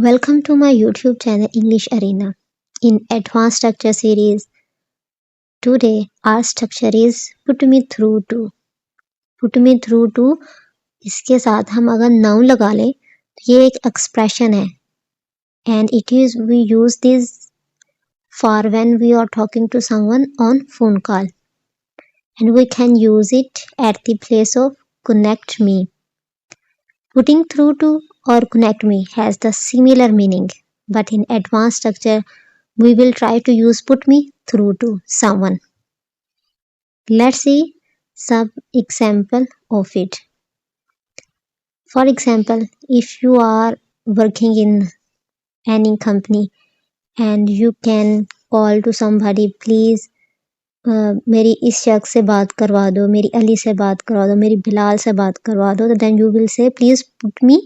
Welcome to my YouTube channel English Arena. In Advanced Structure series, today our structure is put me through to. Put me through to इसके साथ हम अगर noun लगा लें तो ये एक expression है and it is we use this for when we are talking to someone on phone call and we can use it at the place of connect me. Putting through to or connect me has the similar meaning, but in advanced structure we will try to use put me through to someone. Let's see some example of it. For example, if you are working in any company and you can call to somebody, please मेरी इस शख्स से बात करवा दो, मेरी अली से बात करवा दो, मेरी बिलाल से बात करवा दो, then you will say please put me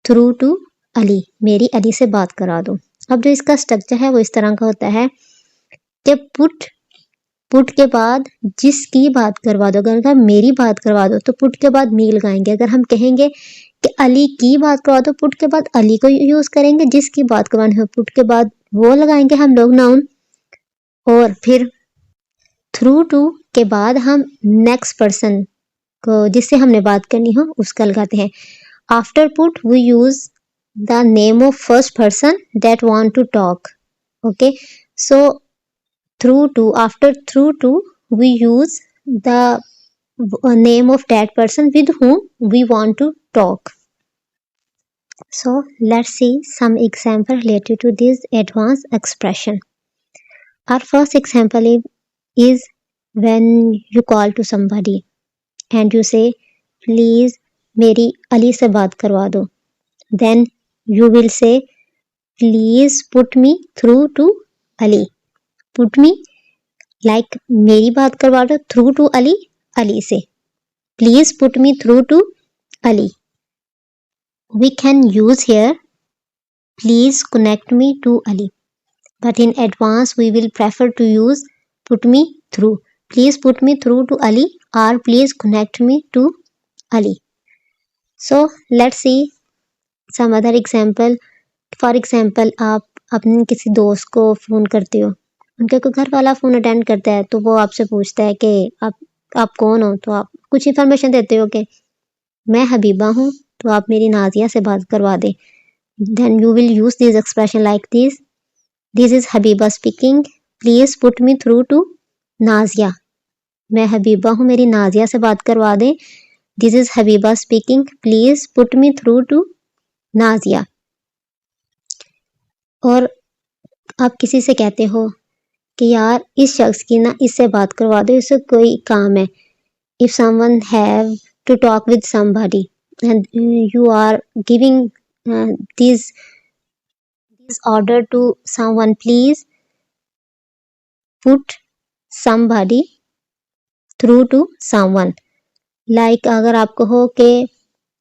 through to Ali, मेरी अली से बात करा दो. अब जो इसका स्ट्रक्चर है वो इस तरह का होता है कि पुट के बाद जिसकी बात करवा दो, अगर मेरी बात करवा दो तो पुट के बाद मी लगाएंगे. अगर हम कहेंगे कि अली की बात करवा दो, पुट के बाद अली को यूज करेंगे. जिसकी बात करवानी हो पुट के बाद वो लगाएंगे हम लोग नाउन. और फिर थ्रू टू के बाद हम नेक्स्ट पर्सन को जिससे हमने बात करनी हो उसका लगाते हैं. After put we use the name of first person that want to talk. Okay, so through to, after through to we use the name of that person with whom we want to talk. So let's see some example related to this advanced expression. Our first example is when you call to somebody and you say please मेरी अली से बात करवा दो. Then you will say please put me through to Ali. Put me like मेरी बात करवा दो through to Ali, Ali से. Please put me through to Ali. We can use here please connect me to Ali. But in advance we will prefer to use put me through. Please put me through to Ali or please connect me to Ali. So let's see some other example. For example, आप अपने किसी दोस्त को phone करते हो, उनके कोई घर वाला फ़ोन अटेंड करता है तो वो आपसे पूछता है कि आप कौन हो, तो आप कुछ इन्फॉर्मेशन देते हो कि मैं हबीबा हूँ तो आप मेरी नाजिया से बात करवा दें. Then you will use this expression like this. This is Habiba speaking. Please put me through to Nazia. मैं हबीबा हूँ, मेरी नाजिया से बात करवा दें. This is Habiba speaking. Please put me through to Nazia. और आप किसी से कहते हो कि यार इस शख्स की ना इससे बात करवा दो, इससे कोई काम है. If someone have to talk with somebody and you are giving this order to someone, please put somebody through to someone. Like अगर आपको हो कि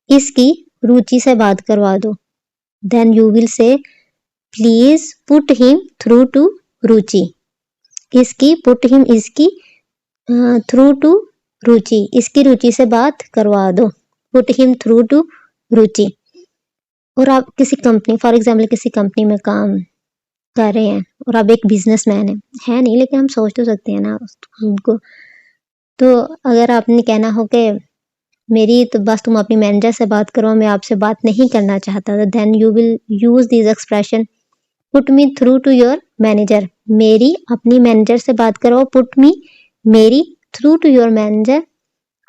इसकी रुचि से बात करवा दो, then you will say please put him through to रुचि. इसकी put him इसकी through to रुचि, इसकी रुचि से बात करवा दो. Put him through to रुचि. और आप किसी कंपनी, फॉर एग्जाम्पल किसी कंपनी में काम कर रहे हैं और आप एक बिजनेसमैन है नहीं, लेकिन हम सोच तो सकते हैं ना उनको. तो अगर आपने कहना हो कि मेरी तो बस तुम अपनी मैनेजर से बात करो, मैं आपसे बात नहीं करना चाहता, तो then you will use this expression put me through to your manager. मेरी अपनी मैनेजर से बात करो. पुट मी मेरी थ्रू टू योर मैनेजर,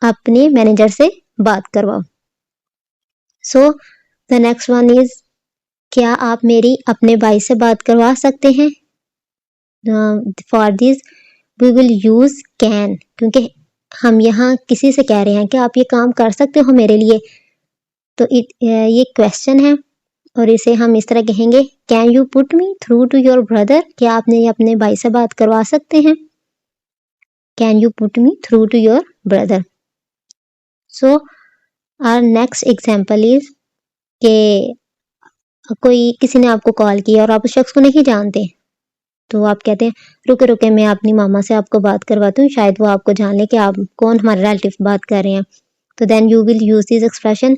अपने मैनेजर से बात करवाओ. So the next one is क्या आप मेरी अपने भाई से बात करवा सकते हैं. For this we will use can, क्योंकि हम यहाँ किसी से कह रहे हैं कि आप ये काम कर सकते हो मेरे लिए, तो ये क्वेश्चन है और इसे हम इस तरह कहेंगे can you put me through to your brother. क्या आप मेरे अपने भाई से बात करवा सकते हैं. Can you put me through to your brother. So our next example is कि कोई किसी ने आपको कॉल किया और आप उस शख्स को नहीं जानते, तो आप कहते हैं रुके रुके मैं अपनी मामा से आपको बात करवाती हूँ, शायद वो आपको जान ले कि आप कौन हमारे रिलेटिव बात कर रहे हैं. तो then you will use this expression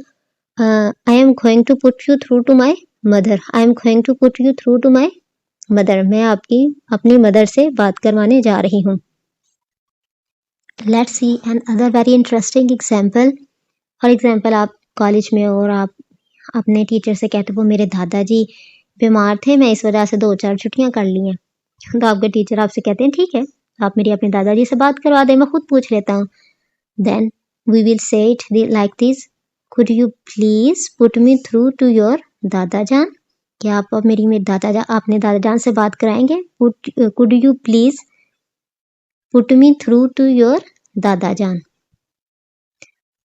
I am going to put you through to my mother. I am going to put you through to my mother. मैं आपकी अपनी मदर से बात करवाने जा रही हूँ। Let's see another very interesting example. For example, आप कॉलेज में हो और आप अपने टीचर से कहते हो मेरे दादाजी बीमार थे, मैं इस वजह से 2-4 छुट्टियां कर ली हैं। तो आपके टीचर आपसे कहते हैं ठीक है, आप मेरी अपने दादाजी से बात करवा दें, मैं खुद पूछ लेता हूँ। Then we will say it like this, could you please put me through to your दादा जान। क्या आप अब मेरी अपने दादा जान से बात कराएंगे? Could you please put me through to your दादा जान।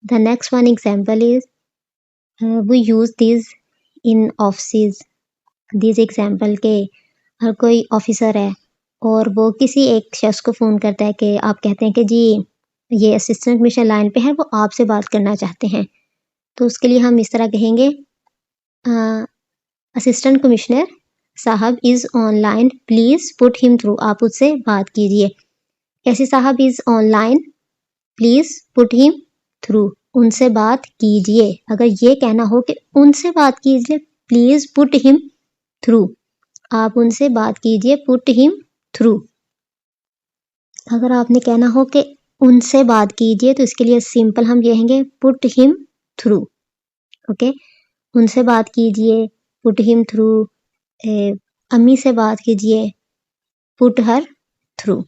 The next one example is we use these in offices. These example के हर कोई ऑफिसर है और वो किसी एक शख्स को फ़ोन करता है कि आप कहते हैं कि जी ये असिस्टेंट कमिश्नर लाइन पे है, वो आपसे बात करना चाहते हैं। तो उसके लिए हम इस तरह कहेंगे, असिस्टेंट कमिश्नर साहब is online, please put him through. आप उससे बात कीजिए। कैसे साहब is online, please put him through, उनसे बात कीजिए। अगर ये कहना हो कि उनसे बात कीजिए, प्लीज़ पुट हिम थ्रू, आप उनसे बात कीजिए, पुट हिम थ्रू। अगर आपने कहना हो कि उनसे बात कीजिए, तो इसके लिए सिंपल हम कहेंगे पुट हिम थ्रू। ओके, उनसे बात कीजिए, पुट हिम थ्रू। अम्मी से बात कीजिए, पुट हर थ्रू।